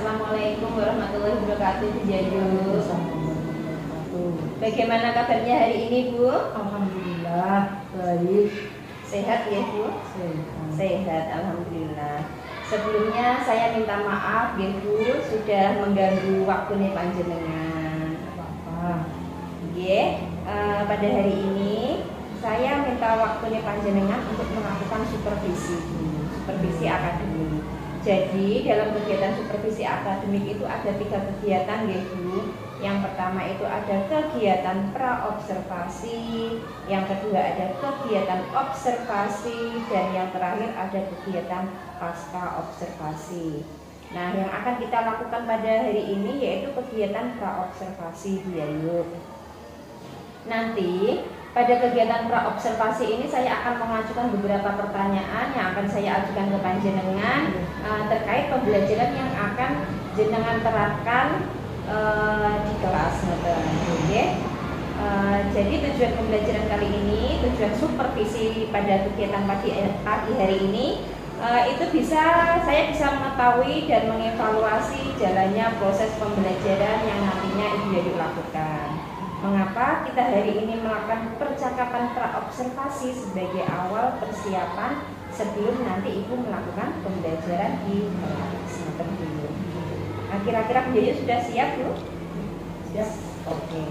Assalamualaikum warahmatullahi wabarakatuh, Bu Jayu. Bagaimana kabarnya hari ini, Bu? Alhamdulillah baik. Sehat ya, Bu? Sehat, alhamdulillah. Sebelumnya saya minta maaf ya, Bu, sudah mengganggu waktu nih panjenengan. Pada hari ini saya minta waktu nih panjenengan untuk melakukan supervisi akademik. Jadi dalam kegiatan supervisi akademik itu ada 3 kegiatan ya, Bu. Yang pertama itu ada kegiatan pra-observasi, yang kedua ada kegiatan observasi, dan yang terakhir ada kegiatan pasca observasi. Nah, yang akan kita lakukan pada hari ini yaitu kegiatan pra-observasi, Bu Yayu. Nanti pada kegiatan pra-observasi ini saya akan mengajukan beberapa pertanyaan yang akan saya ajukan ke panjenengan terkait pembelajaran yang akan jenengan terapkan di kelas. Jadi tujuan pembelajaran kali ini, tujuan supervisi pada kegiatan pagi hari ini itu saya bisa mengetahui dan mengevaluasi jalannya proses pembelajaran yang nantinya Ibu Yayu lakukan. Mengapa kita hari ini melakukan percakapan pra-observasi sebagai awal persiapan sebelum nanti Ibu melakukan pembelajaran di kelas. Kira-kira Bu Yayu sudah siap, Bu? Siap. Oke.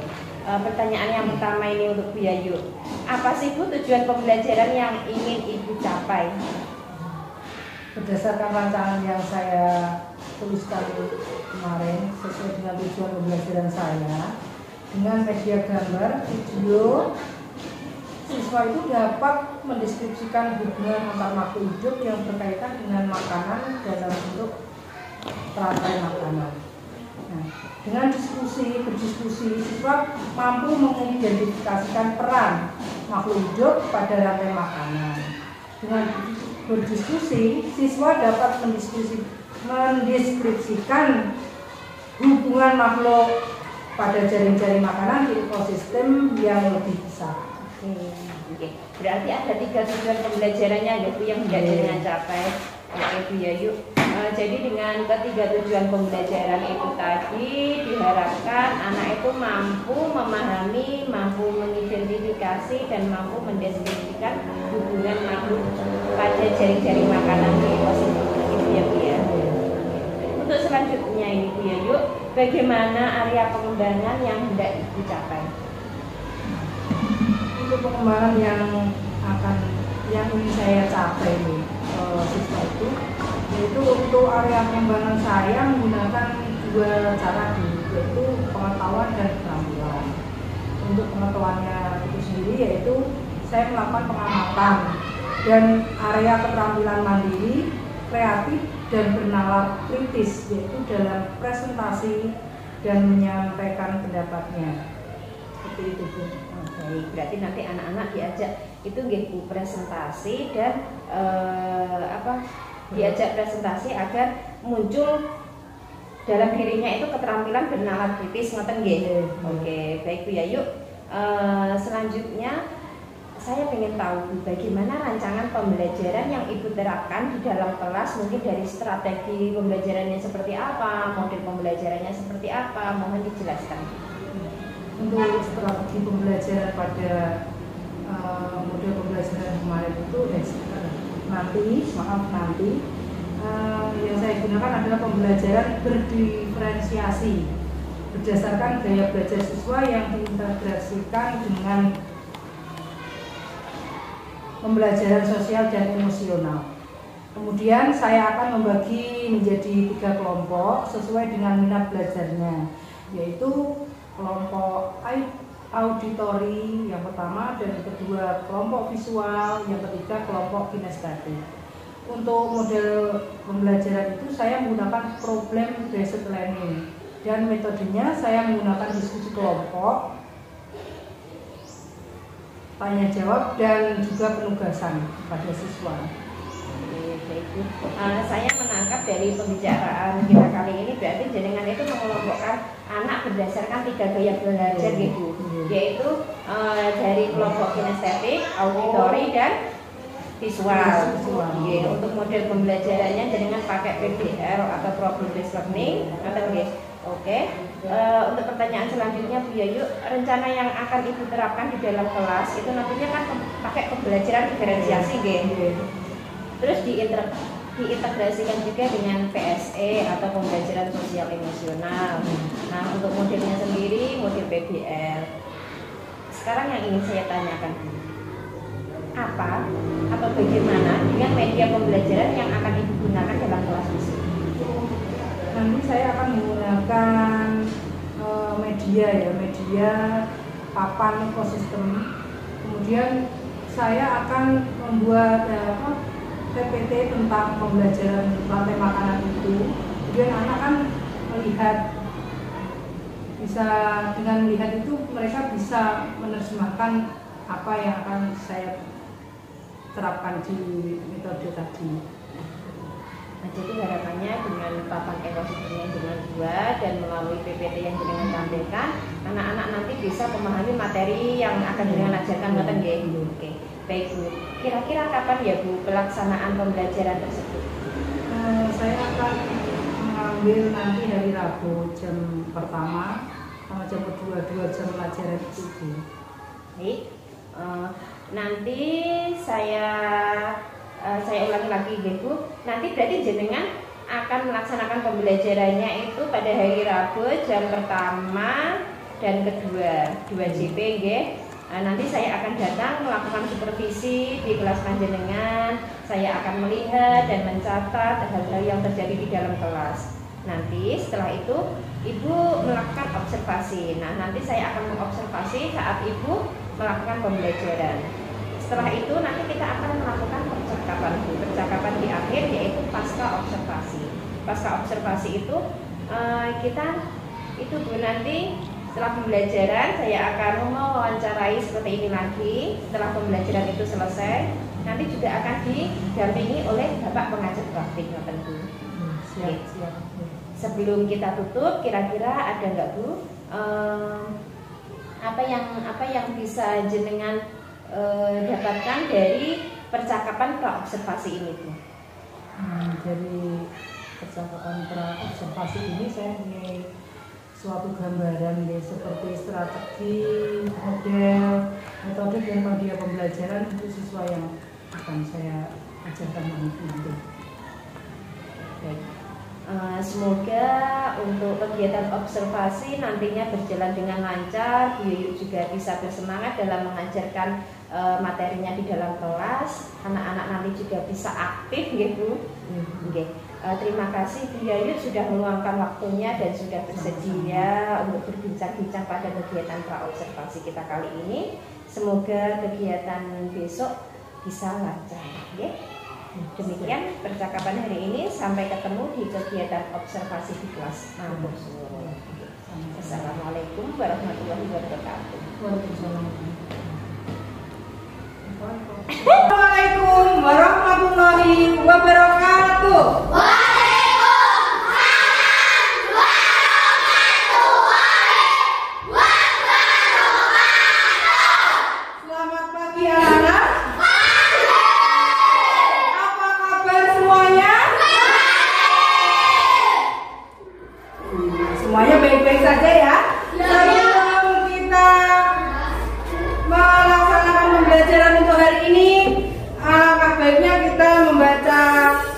Pertanyaan yang pertama ini untuk Bu Yayu. Apa sih, Bu, tujuan pembelajaran yang ingin Ibu capai? Berdasarkan rancangan yang saya tuliskan kemarin sesuai dengan tujuan pembelajaran saya, dengan media gambar, video, siswa itu dapat mendeskripsikan hubungan antar makhluk hidup yang berkaitan dengan makanan dalam bentuk teratai makanan. Nah, dengan berdiskusi, siswa mampu mengidentifikasikan peran makhluk hidup pada rantai makanan. Dengan berdiskusi, siswa dapat mendeskripsikan hubungan makhluk pada jaring-jaring makanan di ekosistem yang lebih besar. Oke. Berarti ada 3 tujuan pembelajarannya ya, Bu, yang tidak dengan capai. Oke, Bu Yayu. Jadi dengan ketiga tujuan pembelajaran itu tadi diharapkan anak itu mampu memahami, mampu mengidentifikasi, dan mampu mendeskripsikan hubungan makhluk pada jaring-jaring makanan di ekosistem. Itu ya, Bu ya. Untuk selanjutnya ini, Bu Yayu, bagaimana area pengembangan yang hendak dicapai? Untuk pengembangan yang ingin saya capai siswa itu, yaitu untuk area pengembangan saya menggunakan 2 cara yaitu pengetahuan dan keterampilan. Untuk pengetahuannya itu sendiri yaitu saya melakukan pengamatan, dan area keterampilan mandiri, kreatif, dan bernalar kritis, yaitu dalam presentasi dan menyampaikan pendapatnya. Seperti itu, Bu. Baik, berarti nanti anak-anak diajak itu Bu presentasi dan diajak presentasi agar muncul dalam dirinya itu keterampilan bernalar kritis, ngoten nggih. Oke, baik Bu Yayu. Selanjutnya saya ingin tahu bagaimana rancangan pembelajaran yang Ibu terapkan di dalam kelas, mungkin dari strategi pembelajarannya seperti apa, model pembelajarannya seperti apa, mohon dijelaskan. Untuk strategi pembelajaran pada model pembelajaran kemarin itu nanti yang saya gunakan adalah pembelajaran berdiferensiasi berdasarkan gaya belajar siswa yang diintegrasikan dengan pembelajaran sosial dan emosional. Kemudian saya akan membagi menjadi 3 kelompok sesuai dengan minat belajarnya, yaitu kelompok auditori yang pertama, dan yang kedua kelompok visual, yang ketiga kelompok kinestetik. Untuk model pembelajaran itu saya menggunakan problem based learning, dan metodenya saya menggunakan diskusi kelompok, tanya jawab, dan juga penugasan pada siswa. Saya menangkap dari pembicaraan kita kali ini berarti jenengan itu mengelompokkan anak berdasarkan 3 gaya belajar gitu, yaitu dari kelompok kinestetik, auditori, dan visual. Visual. Nggih, untuk model pembelajarannya dengan pakai PBL atau problem based learning atau nggih. Oke. Untuk pertanyaan selanjutnya Bu Yayu, rencana yang akan Ibu terapkan di dalam kelas itu nantinya kan pakai pembelajaran diferensiasi nggih. Terus diintegrasikan juga dengan PSE atau pembelajaran sosial emosional. Nah, untuk modelnya sendiri model PBL. Sekarang yang ingin saya tanyakan, apa atau bagaimana dengan media pembelajaran yang akan Ibu gunakan dalam kelas fisik? Nanti saya akan menggunakan media papan ekosistem. Kemudian saya akan membuat PPT tentang pembelajaran rantai makanan itu. Kemudian anak kan dengan melihat itu mereka bisa menerjemahkan apa yang akan saya terapkan di metode tadi. Nah, jadi harapannya dengan papan ekosistem yang dengan dua dan melalui PPT yang dengan tampilkan, anak-anak nanti bisa memahami materi yang akan dengan ajarkan ngoten nggih. Oke. Baik Bu, kira-kira kapan ya Bu pelaksanaan pembelajaran tersebut? Saya akan mengambil nanti hari Rabu jam pertama sama jam kedua 2 jam pelajaran itu Bu. Baik, nanti saya ulangi lagi Bu. Nanti berarti jenengan akan melaksanakan pembelajarannya itu pada hari Rabu jam pertama dan kedua 2 JP nggih. Nanti saya akan datang melakukan supervisi di kelas panjenengan. Saya akan melihat dan mencatat hal-hal yang terjadi di dalam kelas. Nanti setelah itu Ibu melakukan observasi. Nah, nanti saya akan mengobservasi saat Ibu melakukan pembelajaran. Setelah itu nanti kita akan melakukan percakapan di akhir, yaitu pasca observasi. Pasca observasi itu kita itu Bu, nanti setelah pembelajaran saya akan mewawancarai seperti ini lagi. Setelah pembelajaran itu selesai, nanti juga akan didampingi oleh Bapak pengajar praktik tentu. Siap. Sebelum kita tutup, kira-kira ada nggak Bu apa yang bisa jenengan dapatkan dari percakapan pra-observasi ini Bu? Dari percakapan pra-observasi ini saya punya suatu gambaran seperti strategi, model, metode dan media pembelajaran untuk siswa yang akan saya ajarkan nanti. Semoga untuk kegiatan observasi nantinya berjalan dengan lancar. Bu Yayu juga bisa bersemangat dalam mengajarkan materinya di dalam kelas. Anak-anak nanti juga bisa aktif nggih Bu. Nggih. Terima kasih Bu Yayu sudah meluangkan waktunya dan sudah bersedia untuk berbincang-bincang pada kegiatan pra-observasi kita kali ini. Semoga kegiatan besok bisa lancar, ya. Demikian percakapan hari ini. Sampai ketemu di kegiatan observasi di kelas Mampus. Assalamualaikum warahmatullahi wabarakatuh. Assalamualaikum warahmatullahi wabarakatuh. Selamat pagi anak-anak. Apa kabar semuanya? Semuanya baik-baik saja ya? Sebelum kita melaksanakan pembelajaran untuk hari ini, alangkah baiknya kita membaca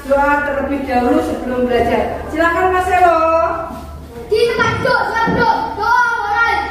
doa terlebih dahulu sebelum belajar. Silakan Mas Elo. Kita doa orang.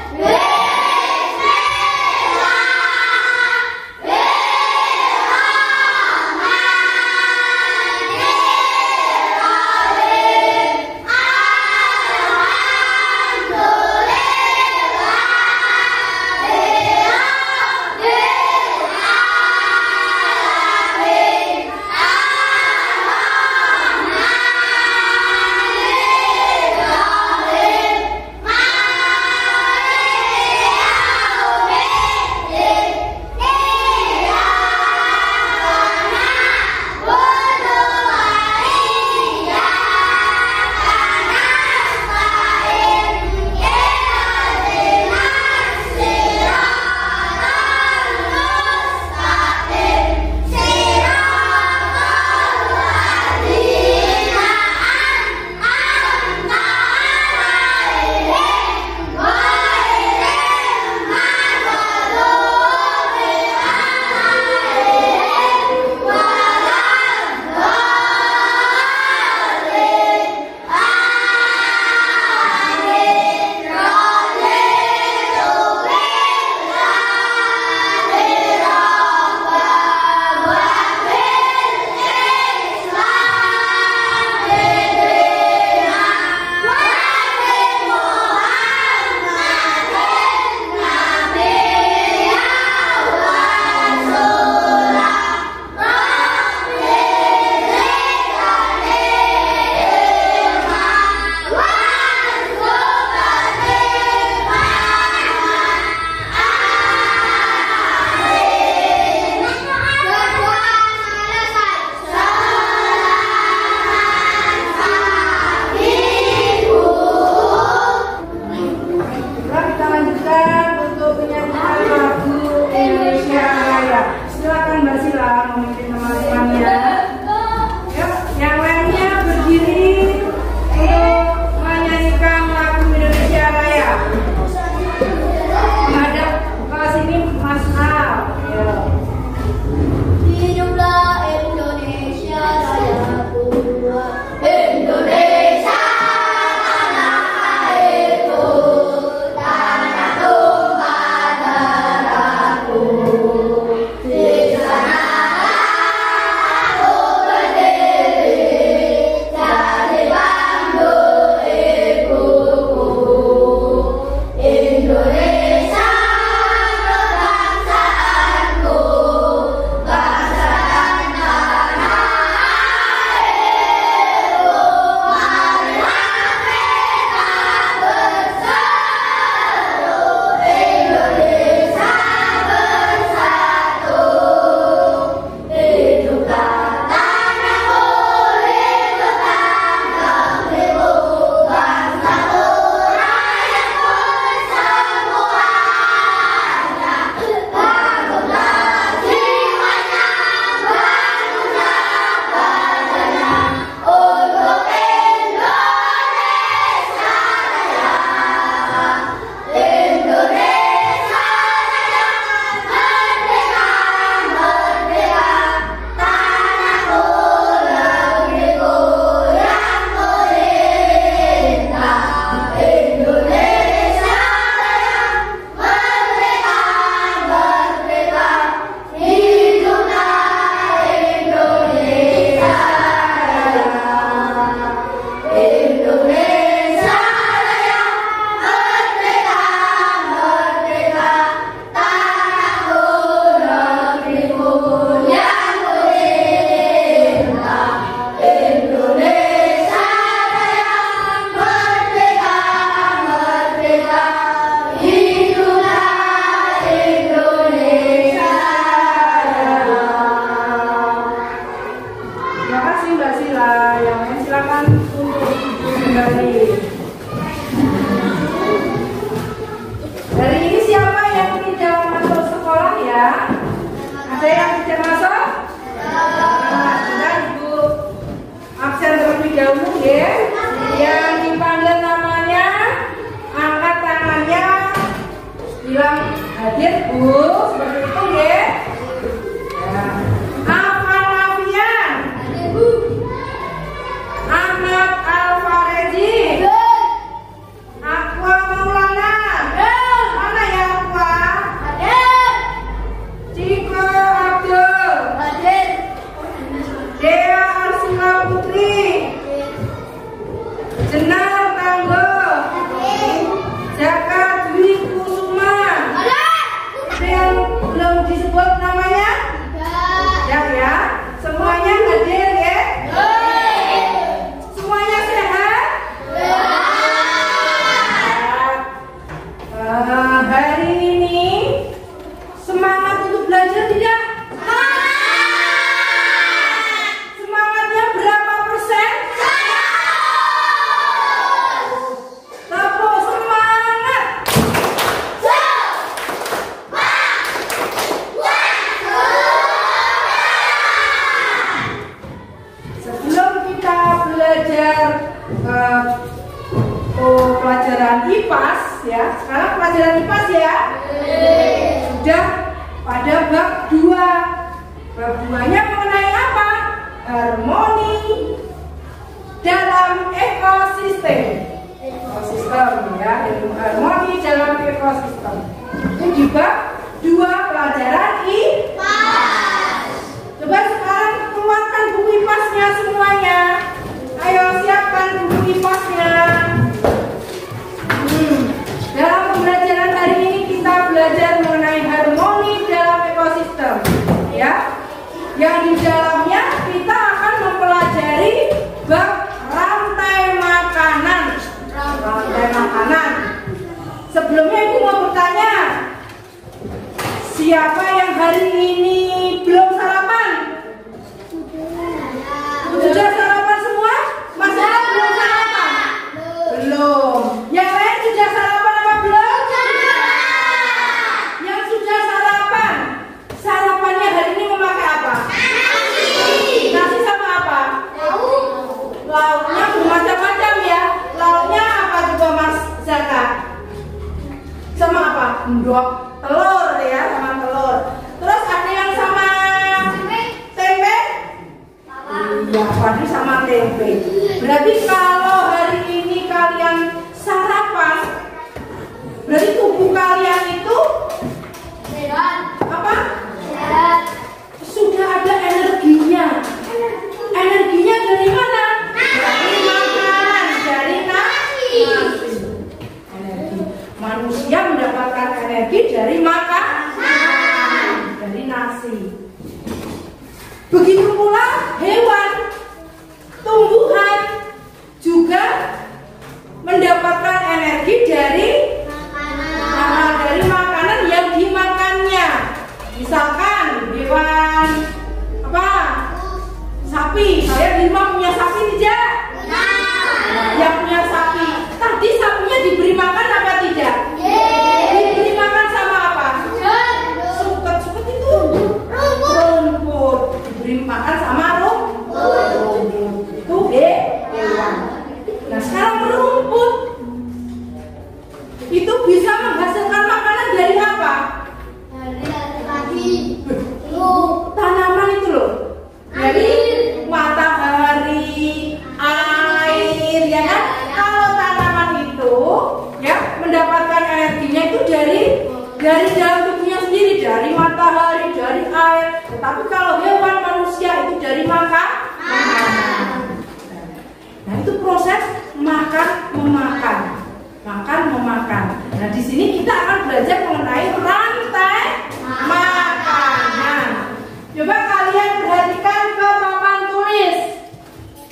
Yang lain silakan untuk duduk kembali. Hari ini siapa yang tidak masuk sekolah ya? Ada yang tidak masuk? Nah, kita ibu absen terlebih dahulu ya. Yang dipanggil namanya, angkat tangannya, bilang hadir Bu, seperti itu ya. Afan Lafian, Ahmad Alfarezi, Aqua Maulana, mana ya Aqua? Ciko Abdul, Dea Arsila Putri, Jenar Tanggo, Jaka Dwi Kusuma. Ada yang belum disebut namanya? Ya, semuanya hadir ya? Semuanya sehat? Hari ini semangat untuk belajar tidak? Semangatnya berapa persen? Tepuk semangat. Sebelum kita belajar pelajaran IPAS ya, sekarang pelajaran IPAS ya, sudah pada bab 2. Bab 2-nya mengenai apa? Harmoni dalam ekosistem. Ekosistem ya, harmoni dalam ekosistem. Ini di bab 2 pelajaran IPAS. Coba sekarang keluarkan buku IPAS-nya semuanya. Ayo siapkan buku IPAS-nya. Dalam pembelajaran hari ini kita belajar mengenai harmoni dalam ekosistem, ya. Yang di dalamnya kita akan mempelajari bab rantai makanan. Rantai makanan. Sebelumnya ibu mau bertanya, siapa yang hari ini belum sarapan? Sudah sarapan semua? Masih ada belum sarapan? Belum. Yang lain sudah sarapan apa belum? Yang sudah sarapan, sarapannya hari ini memakai apa? Nasi sama apa? Lauknya bermacam-macam ya. Lauknya apa juga Mas Zaka? Sama apa? Endok, telur ya, sama telur. Terus ada yang sama tempe? Iya, padu sama tempe. Berarti kalau hari ini kalian sarapan, berarti tubuh kalian itu apa? Sudah ada energinya. Energinya dari mana? Dari makanan, dari nasi. Energi. Manusia mendapatkan energi dari makanan, dari nasi. Begitu pula hewan, tumbuhan juga mendapatkan energi dari makanan yang dimakannya. Misalkan hewan apa? Sapi. Saya di rumah punya sapi tidak? Yang punya sapi. Tadi sapinya diberi makan apa tidak? Diberi makan sama apa? Suket itu rumput. Diberi makan sama rumput. Itu hewan. Nah sekarang rumput itu bisa menghasilkan makanan dari apa? Tanaman itu loh. Dari matahari, air, ya kan? Kalau tanaman itu ya mendapatkan energinya itu dari dalam tubuhnya sendiri, dari matahari, dari air. Tetapi kalau hewan, manusia itu dari makanan. Nah itu proses makan memakan. Nah di sini kita akan belajar mengenai rantai makanan. Coba kalian perhatikan ke papan tulis.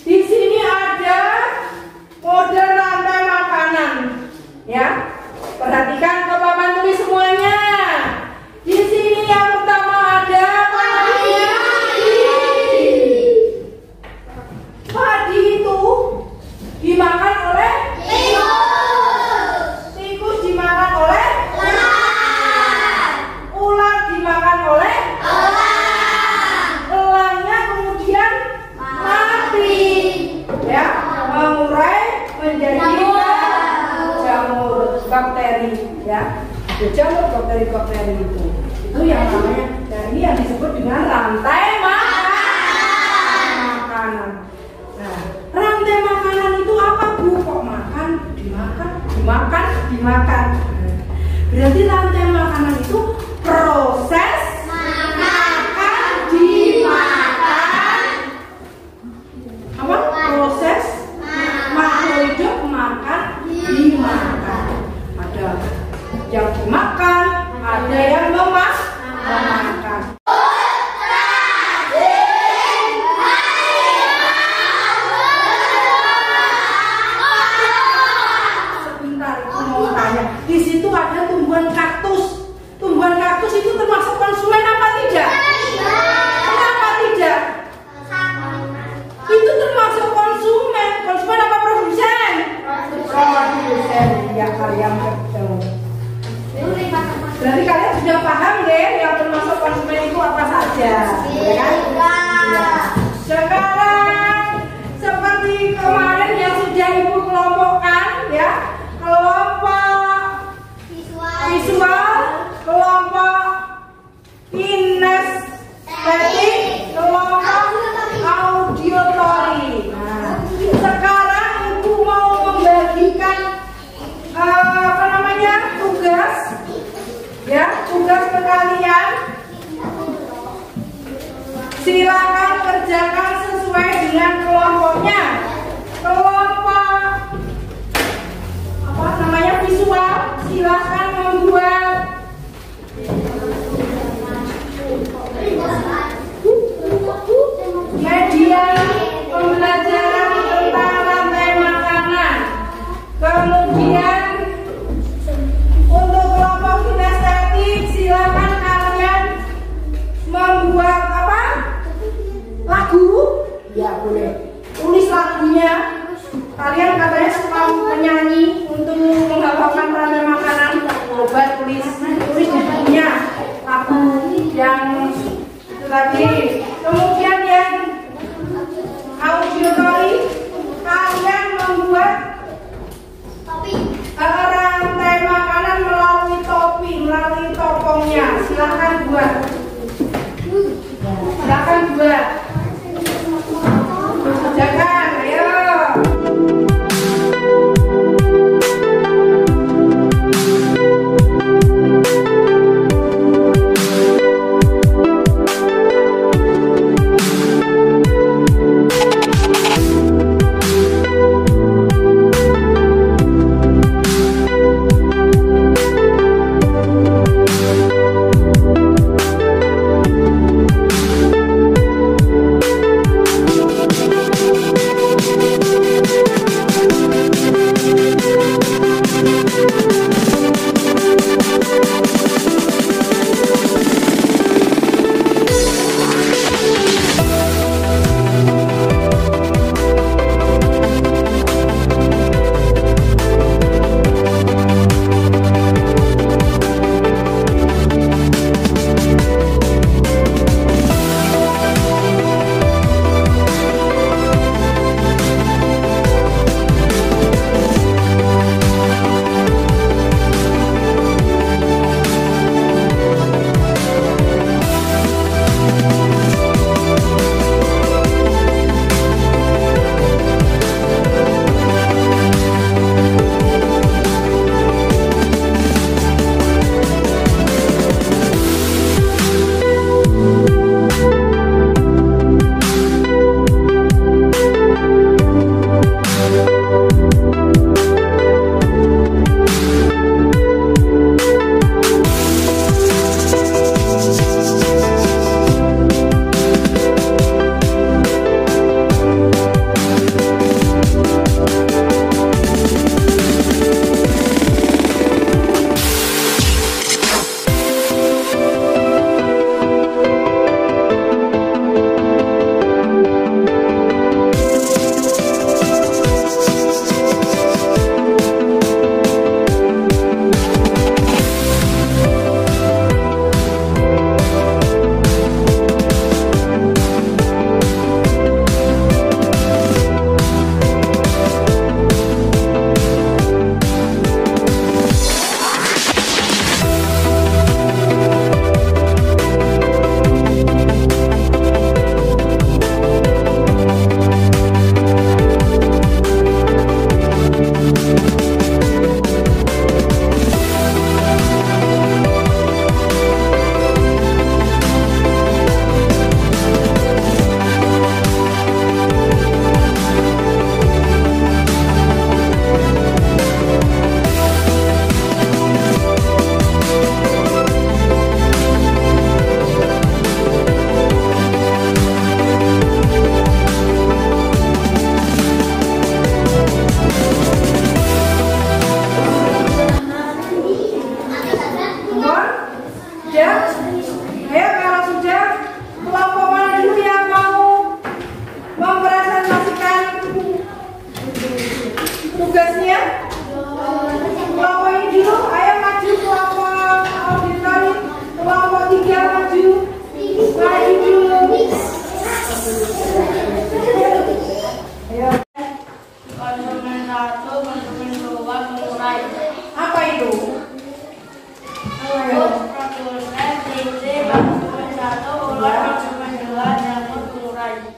Di sini ada model rantai makanan, ya. Perhatikan ke papan tulis semuanya. Di sini yang pertama ada apa namanya? bakteri itu yang namanya, nah ini yang disebut dengan rantai makanan. Nah, rantai makanan itu apa Bu? Kok makan, dimakan. Berarti rantai makanan itu proses makan, dimakan. Apa? Proses makhluk hidup makan, dimakan. Ada yang dimakan, ada yang memakan. Sebentar, aku mau tanya. Di situ ada tumbuhan kaktus. Tumbuhan kaktus itu termasuk konsumen apa tidak? Kenapa tidak? Itu termasuk konsumen. Konsumen apa produsen? Produsen. Ya kalian betul. Berarti kalian sudah paham deh yang termasuk konsumen itu apa saja, ya kan? Ya. Sekarang seperti kemarin yang sudah ibu kelompokkan, ya, kelompok visual, kelompok kinestetik, kelompok auditory. Nah, sekarang ibu mau membagikan tugas. Ya, tugas ke kalian. Silakan kerjakan sesuai dengan kelompoknya. Kelompok apa namanya visual, silakan membuat media pembelajaran tentang rantai makanan. Kemudian untuk kelompok kinestetik, silakan kalian membuat apa? Lagu? Ya boleh. Tulis lagunya. Kalian katanya suka menyanyi untuk menghafalkan rantai makanan. Coba tulis di bukunya lagu yang itu tadi. Kemudian yang auditory, kalian membuat rantai makanan melalui topi, melalui topongnya. Silakan buat. Silakan buat. Jangan, ayo.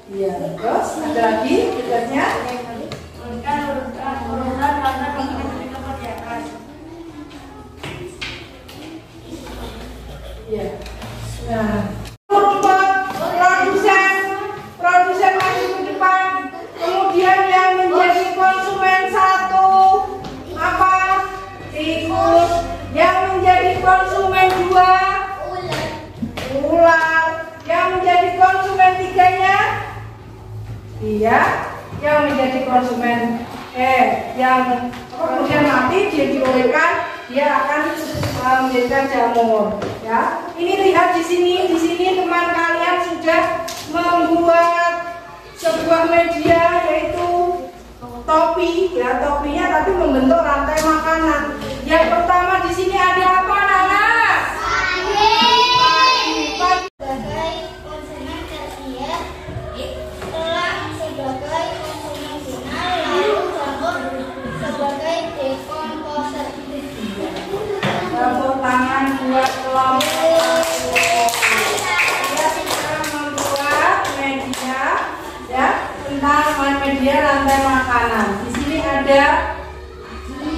Iya, terus ada lagi tugasnya? Urutkan urutan karena konsumen lebih cepat di atas. Iya. Nah, produsen maju ke depan. Kemudian yang menjadi konsumen satu apa? Tikus. Yang menjadi konsumen dua ular. Yang menjadi konsumen tiganya dia. Yang menjadi konsumen yang kemudian mati dia diolahkan, dia akan menjadikan jamur. Ya, ini lihat di sini teman kalian sudah membuat sebuah media yaitu topi, ya topinya tapi membentuk rantai makanan. Yang pertama di sini ada apa, Nana? Sebagai konsumen tersier, telah sebagai konsumen final, lalu jamur sebagai dekomposer. Tepuk tangan buat kelompok. Dia sudah membuat media, ya tentang media rantai makanan. Di sini ada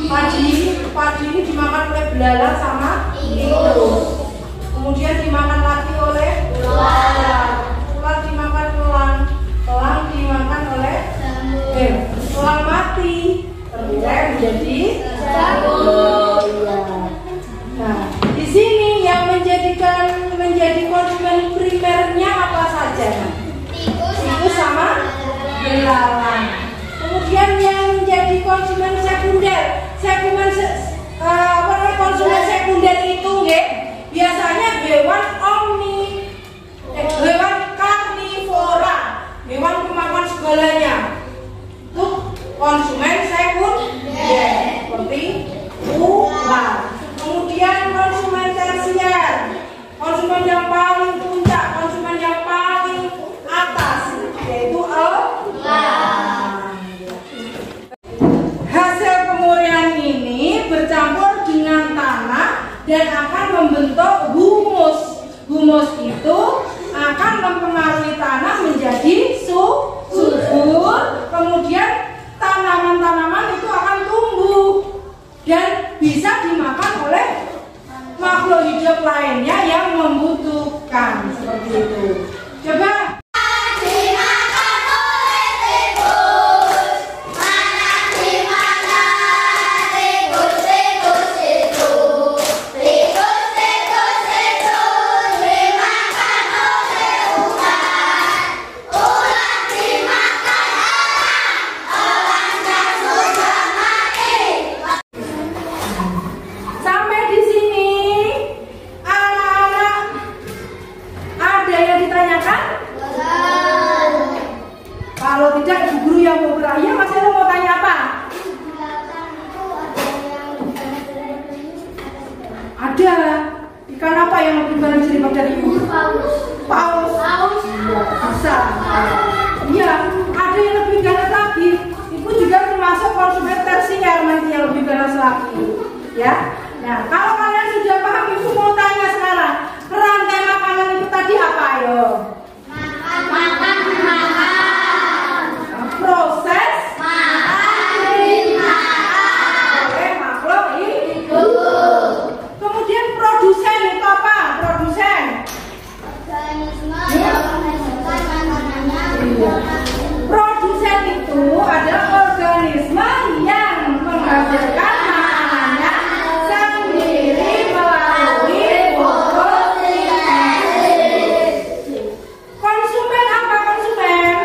padi ini dimakan oleh belalang sama tikus. Kemudian dimakan lagi oleh ular dimakan elang dimakan oleh elang mati terbuai menjadi jamur. Nah, di sini yang menjadi konsumen primernya apa saja? Tikus sama belalang. Kemudian yang menjadi konsumen sekunder, konsumen sekunder itu biasanya hewan hewan karnivora, hewan pemakan segalanya. Itu konsumen sekunder seperti ular. Kemudian konsumen tersier, konsumen yang paling puncak, konsumen yang paling atas, yaitu elang. Hasil pemurnian ini bercampur dengan tanah dan akan membentuk humus. Humus itu akan mempengaruhi tanah menjadi subur. Kemudian tanaman-tanaman itu akan tumbuh dan bisa dimakan oleh makhluk hidup lainnya yang membutuhkan, seperti itu. Coba. Kalau tidak, ibu guru yang mau beraya, Mas Elo mau tanya apa? Ada ikan apa yang lebih ganas daripada ibu? Paus. Iya, bisa. Iya, ada yang lebih ganas lagi. Ibu juga termasuk konsumen tersier nanti yang lebih ganas lagi. Ya. Nah, kalau kalian sudah paham, ibu mau tanya sekarang. Rantai makanan itu tadi apa, ayo? Makan. Proses oleh makhluk hidup. Kemudian produsen itu apa? Produsen Organisme yang menghasilkan makanannya. Produsen itu adalah organisme yang menghasilkan makanannya sendiri melalui fotosintesis. Konsumen apa konsumen?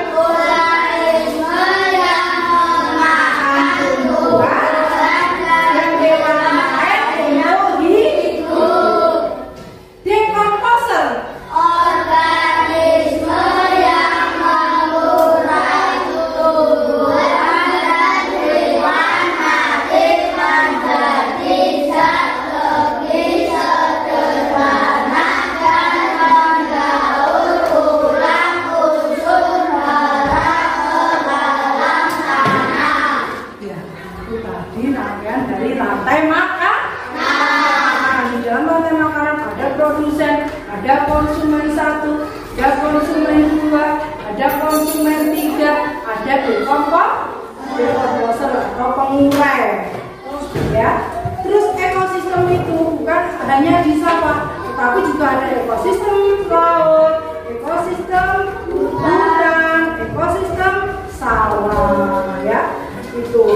Dari rantai makanan. Di dalam rantai makanan ada produsen, ada konsumen satu, ada konsumen dua, ada konsumen 3, ada decomposer atau pengurai, ya. Terus ekosistem itu bukan hanya di sawah, tetapi juga ada ekosistem laut, ekosistem hutan, ekosistem sawah, ya. Itu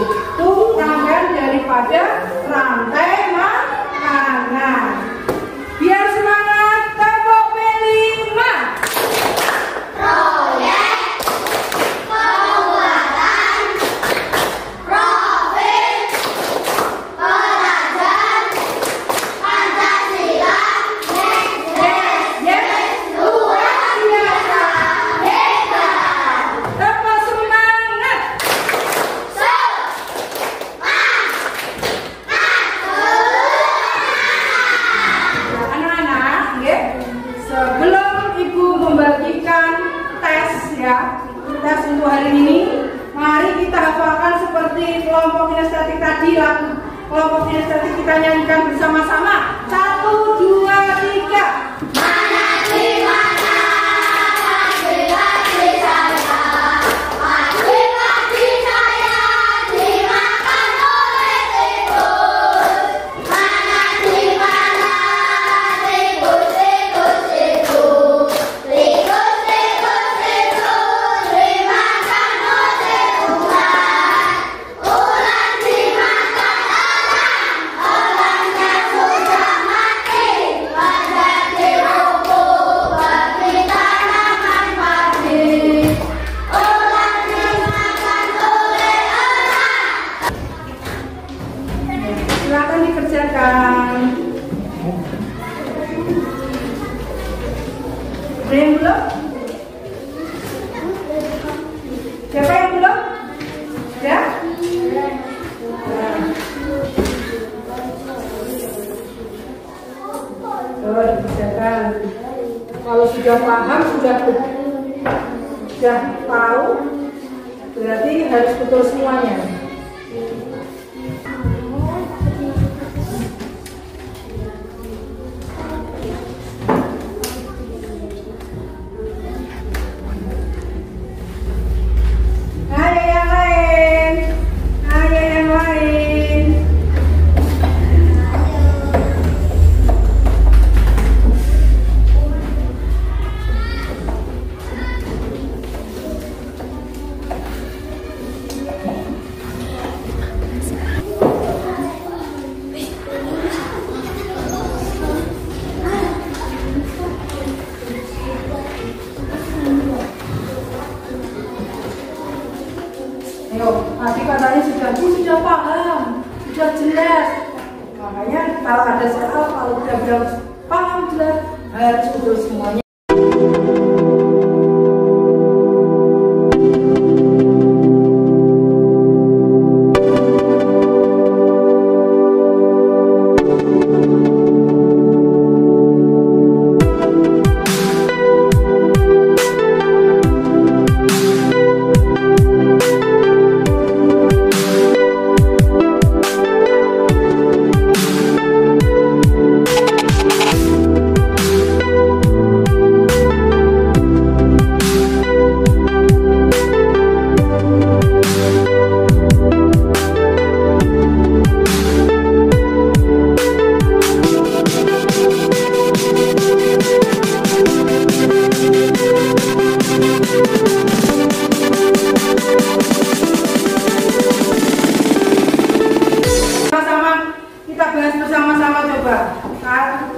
rangkaian daripada rantai makanan. Biar semangat, tepuk P5. Proyek penguatan profil pelajar Pancasila luar biasa hebat. Tepuk semangat. Anak-anak, nggih, sebelum Ibu membagikan tes, ya, tes untuk hari ini, mari kita hafalkan seperti kelompok kinestetik tadi, lagu kelompok kinestetik kita nyanyikan bersama-sama. 1, 2, 3. Mana di mana hati-hati saya, hati-hati saya dimakan oleh tikus. Mana di mana tikus itu, tikus dimakan oleh ular. Ular dimakan orangnya sudah mati. Menjadi rumput bagi tanaman padi. Ular dimakan oleh orang. Silakan dikerjakan. Ada yang belum? Siapa yang belum? Ada? Dikerjakan. Kalau sudah paham, sudah tahu, berarti harus betul semuanya. Ayo yang lain. Ayo yang lain. Ayo, tadi katanya sudah paham, sudah jelas. Makanya kalau ada soal, kalau sudah paham jelas, harus betul semuanya.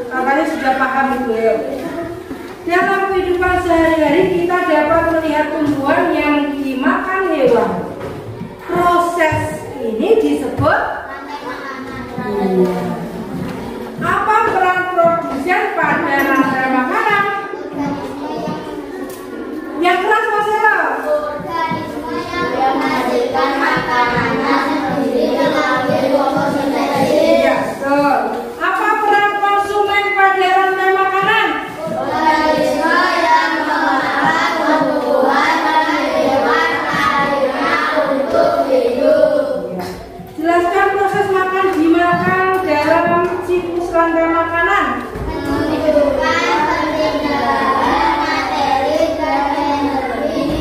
Katanya sudah paham itu ya. Dalam kehidupan sehari-hari kita dapat melihat tumbuhan yang dimakan hewan. Proses ini disebut apa peran produsen pada rantai makanan? Yang keras masalah. Yang menghasilkan makanannya sendiri mengambil fotosintesi. Iya, betul. Apa peran konsumen pada rantai makanan? Organisme yang mengolah tumbuhan dan hewan akhirnya untuk hidup. Jelaskan proses makan dimakan dalam siklus rantai makanan. Menunjukkan pentingnya materi dan energi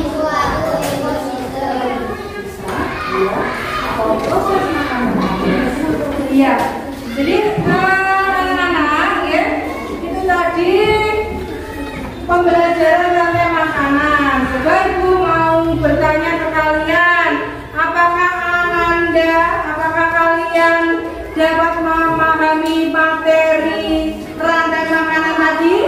dapat memahami materi rantai makanan tadi?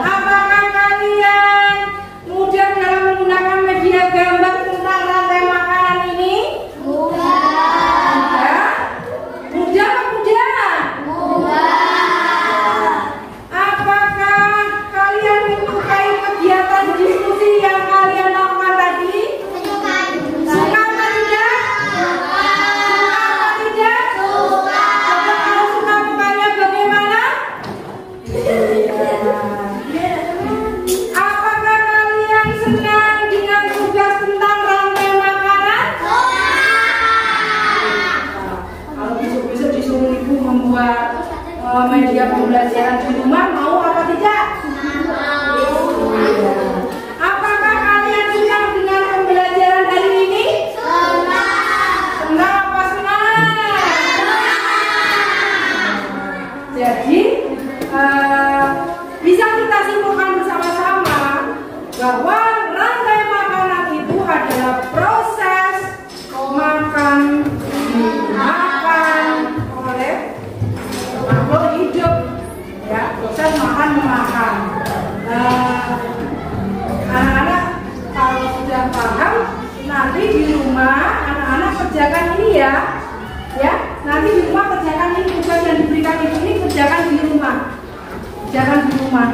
Apakah kalian mudah dalam menggunakan media gambar tentang rantai makanan ini? Mudah apa mudah? Apakah kalian menyukai kegiatan diskusi yang kalian lakukan tadi? Suka apa tidak? Suka apa tidak? Coba kalau suka mukanya bagaimana? Apakah kalian senang dengan tugas tentang rantai makanan? Kalau besok-besok disuruh ibu membuat media pembelajaran di rumah, mau apa tidak? Apakah kalian senang dengan pembelajaran hari ini? Senang apa senang? Jadi bisa kita simpulkan bersama-sama bahwa rantai makanan itu adalah proses makan dimakan oleh makhluk hidup, ya, proses makan memakan. Anak-anak kalau sudah paham, nanti di rumah anak-anak kerjakan ini ya. Nanti di rumah kerjakan ini, tugas yang diberikan ibu ini kerjakan di rumah. Kerjakan di rumah.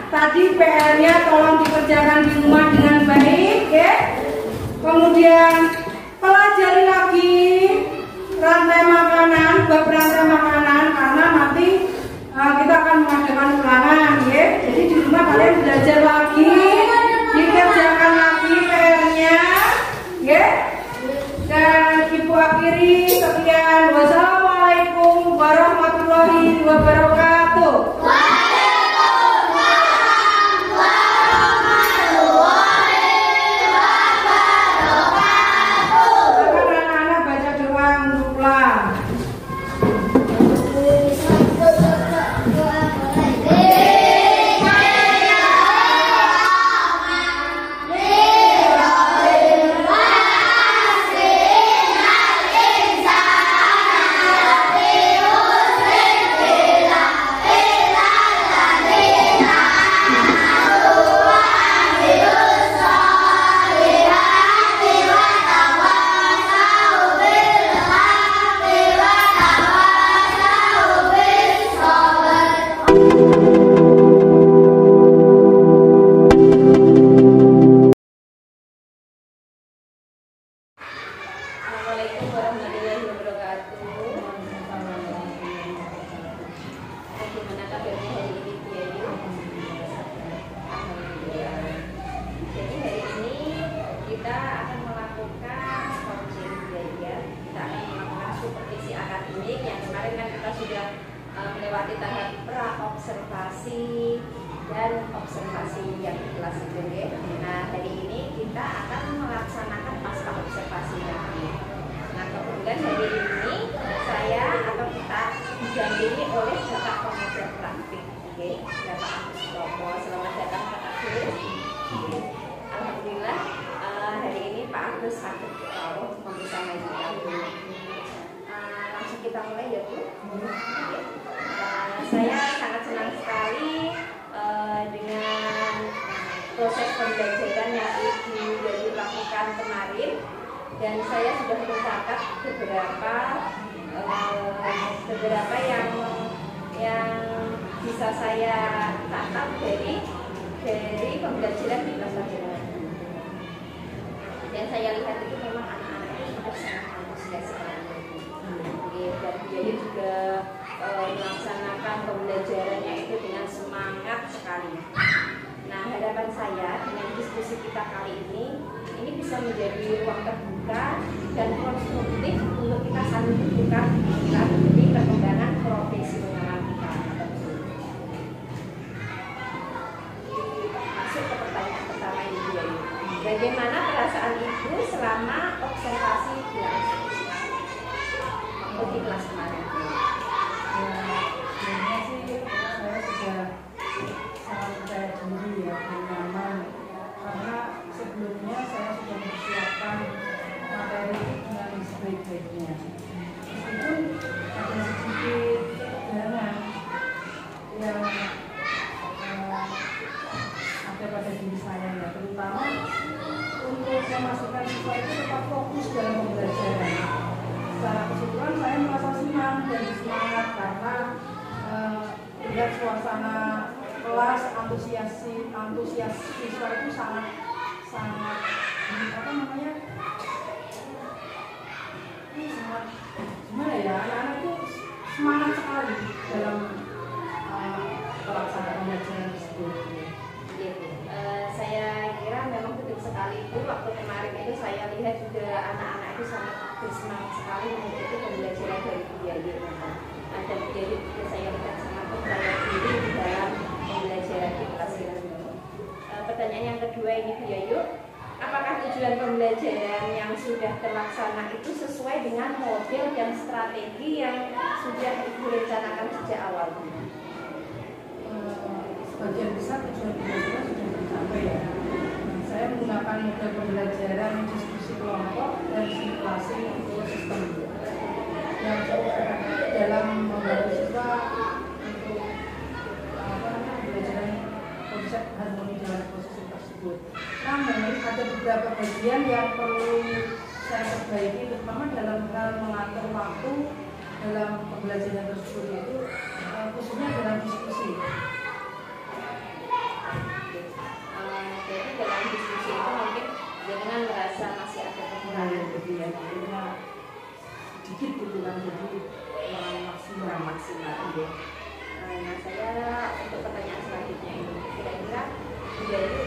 Tadi PR-nya tolong dikerjakan di rumah dengan baik, ya. Kemudian pelajari lagi rantai makanan, bab rantai makanan, karena nanti kita akan mengadakan ulangan, ya. Jadi di rumah kalian belajar lagi, dikerjakan lagi PR-nya, ya. Dan ibu akhiri sekian. Wassalamualaikum warahmatullahi wabarakatuh. Assalamualaikum warahmatullahi wabarakatuh. Bagaimana kabarnya hari ini, Bu Ayu? Alhamdulillah. Jadi hari ini kita akan melakukan coaching belajar. Kita akan melakukan supervisi akademik yang kemarin kan kita sudah melewati tahap pra-observasi dan observasi yang di kelas itu, ya. Nah, hari ini kita akan melaksanakan pasca observasi nanti. Nah, kemudian hari ini saya atau kita didampingi oleh Bapak Pengajar Praktik, Bapak Agus Tomo. Selamat datang Pak Agus. Alhamdulillah hari ini Pak Agus sakit membersamai kita. Langsung kita mulai ya, Bu. Saya sangat senang sekali dengan proses pembelajaran yang Ibu Yayu lakukan kemarin, dan saya sudah mencatat beberapa yang bisa saya catat dari dari pembelajaran di kelas panjenengan. Dan saya lihat itu memang anak-anak itu sudah sangat antusias sekali. Dan dia juga melaksanakan pembelajarannya itu dengan semangat sekali. Nah, harapan saya dengan diskusi kita kali ini bisa menjadi ruang terbuka dan konstruktif untuk kita saling bertukar pikiran demi perkembangan profesi mengajar kita. Masuk ke pertanyaan pertama ini dia. Bagaimana perasaan ibu selama observasi berlangsung waktu di kelas kemarin? Sebenarnya sih saya sudah sangat percaya diri ya, nyaman, karena sebelumnya saya sudah mempersiapkan materi dengan sebaik-baiknya. Meskipun ada sedikit ketegangan yang ada pada diri saya ya, terutama untuk memastikan siswa itu tetap fokus dalam pembelajaran. Secara keseluruhan saya merasa senang dan semangat karena lihat suasana kelas antusias siswa itu sangat apa namanya, sangat gimana ya, anak-anak itu semangat sekali dalam pelaksanaan pembelajaran tersebut. Saya kira memang betul sekali itu waktu kemarin itu saya lihat juga anak-anak itu sangat bersemangat sekali mengikuti pembelajaran dari Bu Yayu. Dan Bu Yayu juga saya lihat sangat percaya diri di dalam pembelajaran di kelas ini. Pertanyaan yang kedua ini Bu Yayu, apakah tujuan pembelajaran yang sudah terlaksana itu sesuai dengan model dan strategi yang sudah direncanakan sejak awal? Sebagian besar tujuan pembelajaran sudah tercapai ya. Saya menggunakan model pembelajaran diskusi kelompok dan simulasi untuk sistem yang dalam membantu siswa untuk pembelajaran konsep harmoni dalam proses tersebut. Namun ada beberapa bagian yang perlu saya perbaiki, terutama dalam hal mengatur waktu dalam pembelajaran tersebut, itu khususnya dalam diskusi. Jadi dalam diskusi itu mungkin dengan merasa masih ada kekurangan gitu ya, karena sedikit gitu kan, jadi kurang maksimal ya. Nah, saya untuk pertanyaan selanjutnya ini kira-kira Bu Yayu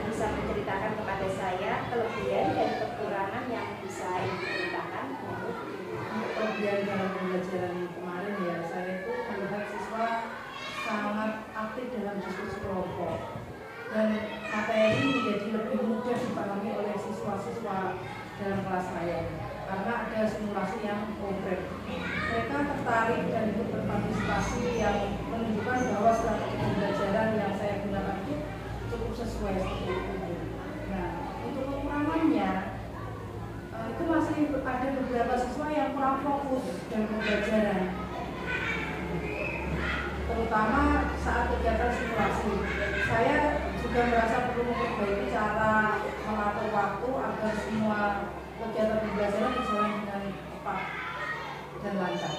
bisa menceritakan kepada saya kelebihan dan kekurangan yang bisa Ibu ceritakan? Kelebihan dalam pembelajaran kemarin ya, saya itu melihat siswa sangat aktif dalam diskusi kelompok dan materi menjadi lebih mudah dipahami oleh siswa-siswa dalam kelas saya karena ada simulasi yang konkret. Mereka tertarik dan ikut berpartisipasi yang menunjukkan bahwa strategi pembelajaran yang saya gunakan itu cukup sesuai seperti itu. Nah, untuk kekurangannya itu masih ada beberapa siswa yang kurang fokus dalam pembelajaran, terutama saat kegiatan simulasi. Saya juga merasa perlu memperbaiki cara mengatur waktu agar semua kegiatan pembelajaran berjalan dengan tepat dan lancar.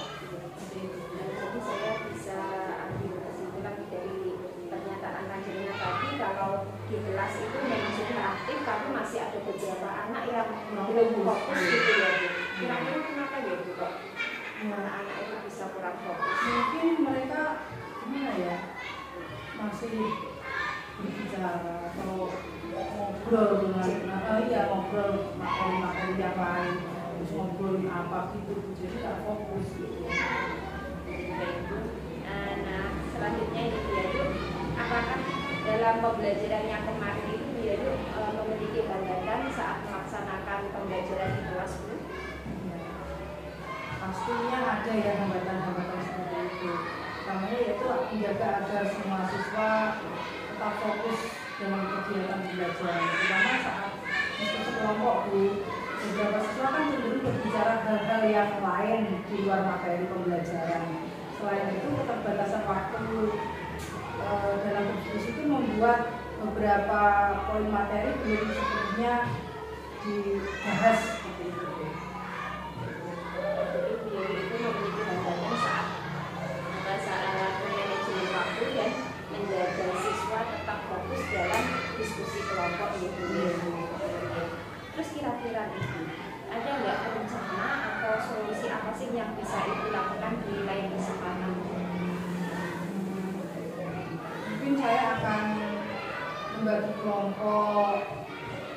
Jadi saya bisa ambil kesimpulan dari pernyataan panjenengan tadi, kalau di kelas itu memang sudah aktif tapi masih ada beberapa anak yang belum fokus gitu ya. Kira-kira kenapa ya Bu kok anak-anak itu bisa kurang fokus? Mungkin mereka gimana ya, masih berbicara atau ngobrol dengan ngobrol materi yang lain, terus ngobrolin apa gitu, jadi nggak fokus gitu. Nah, selanjutnya ini Bu Yayu, apakah dalam pembelajaran yang kemarin itu Bu Yayu memiliki hambatan saat melaksanakan pembelajaran di kelas Bu? Ya, pastinya ada ya hambatan-hambatan seperti itu. Namanya yaitu menjaga agar semua siswa tetap fokus dalam kegiatan pembelajaran, terutama saat diskusi kelompok Bu. Beberapa siswa kan cenderung berbicara hal-hal yang lain di luar materi pembelajaran. Selain itu, keterbatasan waktu dalam diskusi itu membuat beberapa poin materi belum sepenuhnya dibahas seperti itu. Jadi Bu Yayu itu memiliki hambatan saat manajemen waktu dan menjaga siswa tetap fokus dalam membagi kelompok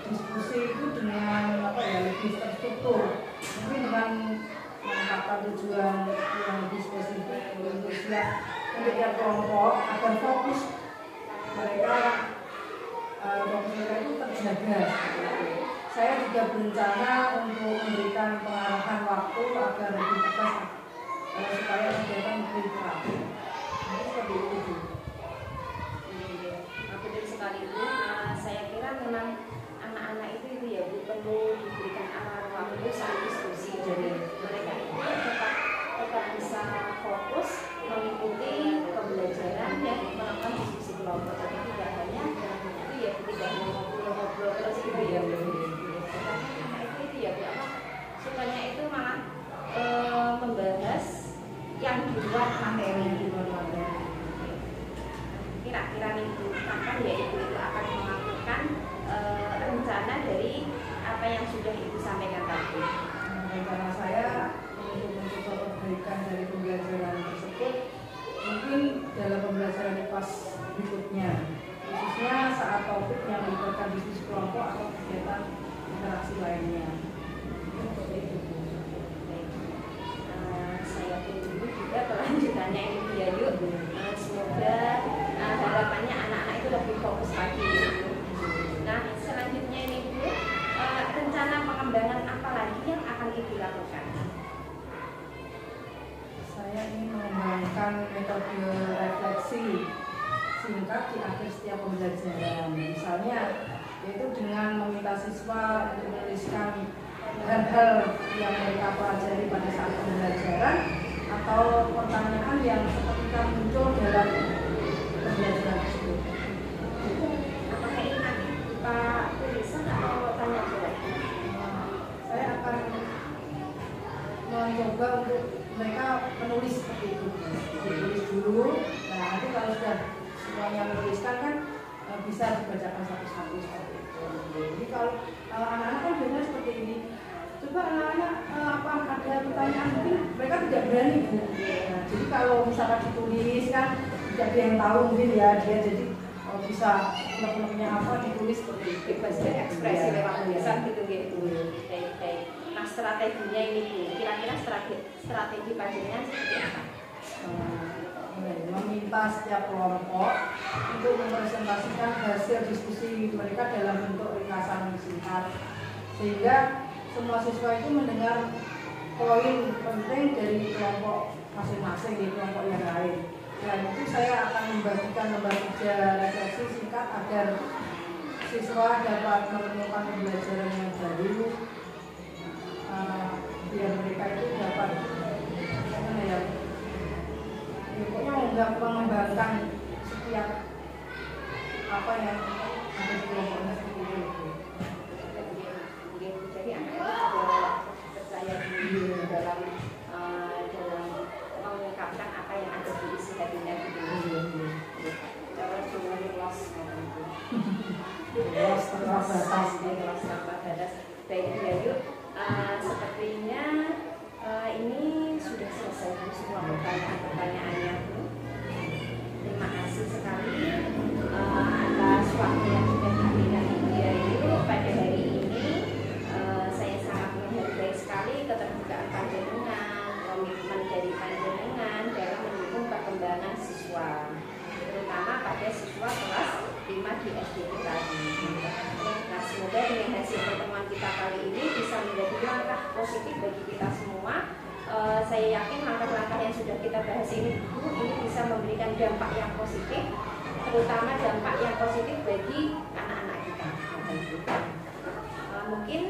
diskusi itu dengan lebih terstruktur, mungkin dengan menetapkan tujuan yang lebih spesifik untuk tiap kelompok agar fokus mereka itu terjaga. Saya juga berencana untuk memberikan pengarahan waktu agar lebih tegas supaya kegiatan lebih teratur. Seperti itu. Betul sekali Bu. Saya kira memang anak-anak itu ya Bu, perlu diberikan arahan waktu saat diskusi. Jadi mereka itu tetap bisa fokus mengikuti pembelajaran yang melakukan diskusi kelompok. Jadi tidak hanya itu ya ketika ngobrol terus gitu ya Bu. Anak itu ya Bu, sukanya itu malah membahas yang di luar materi. Kira-kira minggu kapan ya Ibu itu akan melakukan rencana dari apa yang sudah Ibu sampaikan tadi? Rencana saya untuk mencoba perbaikan dari pembelajaran tersebut mungkin dalam pembelajaran kelas berikutnya, khususnya saat topik yang melibatkan diskusi kelompok atau kegiatan interaksi lainnya. Seperti itu. Saya tunggu juga kelanjutannya ini Bu Yayu. Semoga harapannya anak-anak itu lebih fokus lagi. Nah, selanjutnya ini Bu, rencana pengembangan apa lagi yang akan Ibu lakukan? Saya ingin mengembangkan metode refleksi singkat di akhir setiap pembelajaran. Misalnya, yaitu dengan meminta siswa untuk menuliskan hal-hal yang mereka pelajari pada saat pembelajaran atau pertanyaan yang seketika muncul dalam pembelajaran tersebut. Apakah ini nanti Pak tulisan atau tanya jawab? Saya akan mencoba untuk mereka menulis seperti itu. Ditulis dulu. Nah, nanti kalau sudah semuanya menuliskan kan bisa dibacakan satu-satu seperti itu. Jadi kalau anak-anak kan biasanya seperti ini. Coba anak-anak ada pertanyaan mungkin mereka tidak berani Bu. Nah, jadi kalau misalkan ditulis kan tidak ada yang tahu mungkin ya dia jadi bisa unek-uneknya apa ditulis seperti itu. Bebas berekspresi lewat tulisan gitu gitu. Baik. Nah, strateginya ini Bu, kira-kira strategi panjenengan seperti apa? Meminta setiap kelompok untuk mempresentasikan hasil diskusi mereka dalam bentuk ringkasan singkat, sehingga semua siswa itu mendengar poin penting dari kelompok masing-masing di kelompok yang lain. Dan itu saya akan membagikan lembar kerja refleksi singkat agar siswa dapat menemukan pembelajaran yang baru, biar mereka itu dapat pokoknya mengembangkan setiap apa yang ada di kelompoknya seperti itu. Jadi anak-anak juga percaya diri dalam mengungkapkan apa yang ada di isi hatinya gitu. Jangan cuma lost gitu. Lost tanpa batas. Baik Bu Yayu, sepertinya ini sudah selesai semua pertanyaan-pertanyaannya Bu. Terima kasih sekali atas waktu yang sudah diberikan Ibu Yayu pada hari ini. Saya sangat menghargai sekali keterbukaan panjenengan, komitmen dari panjenengan dalam mendukung perkembangan siswa, terutama pada siswa kelas 5 di SDT tadi. Nah, semoga dengan hasil pertemuan kita kali ini bisa menjadi langkah positif bagi kita semua. Saya yakin langkah-langkah yang sudah kita bahas ini bisa memberikan dampak yang positif, terutama dampak yang positif bagi anak-anak kita. Mungkin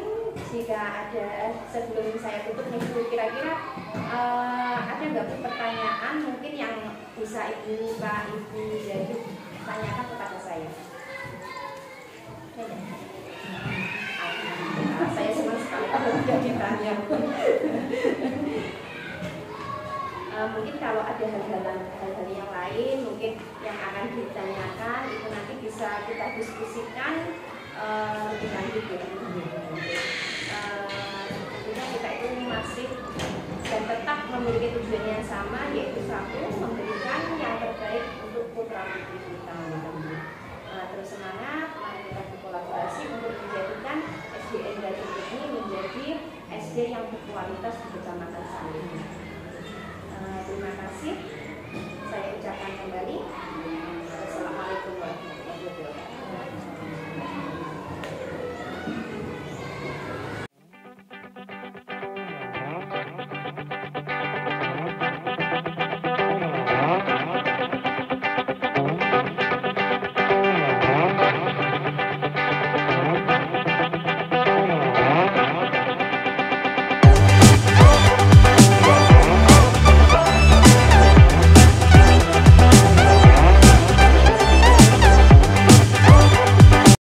jika ada, sebelum saya tutup nih Bu, kira-kira ada nggak Bu pertanyaan mungkin yang bisa Ibu Yayu tanyakan kepada saya? Saya senang sekali kalau sudah ditanya. Mungkin kalau ada hal-hal yang lain mungkin yang akan ditanyakan itu nanti bisa kita diskusikan lebih lanjut ya. Tentunya kita itu masih dan tetap memiliki tujuan yang sama, yaitu satu,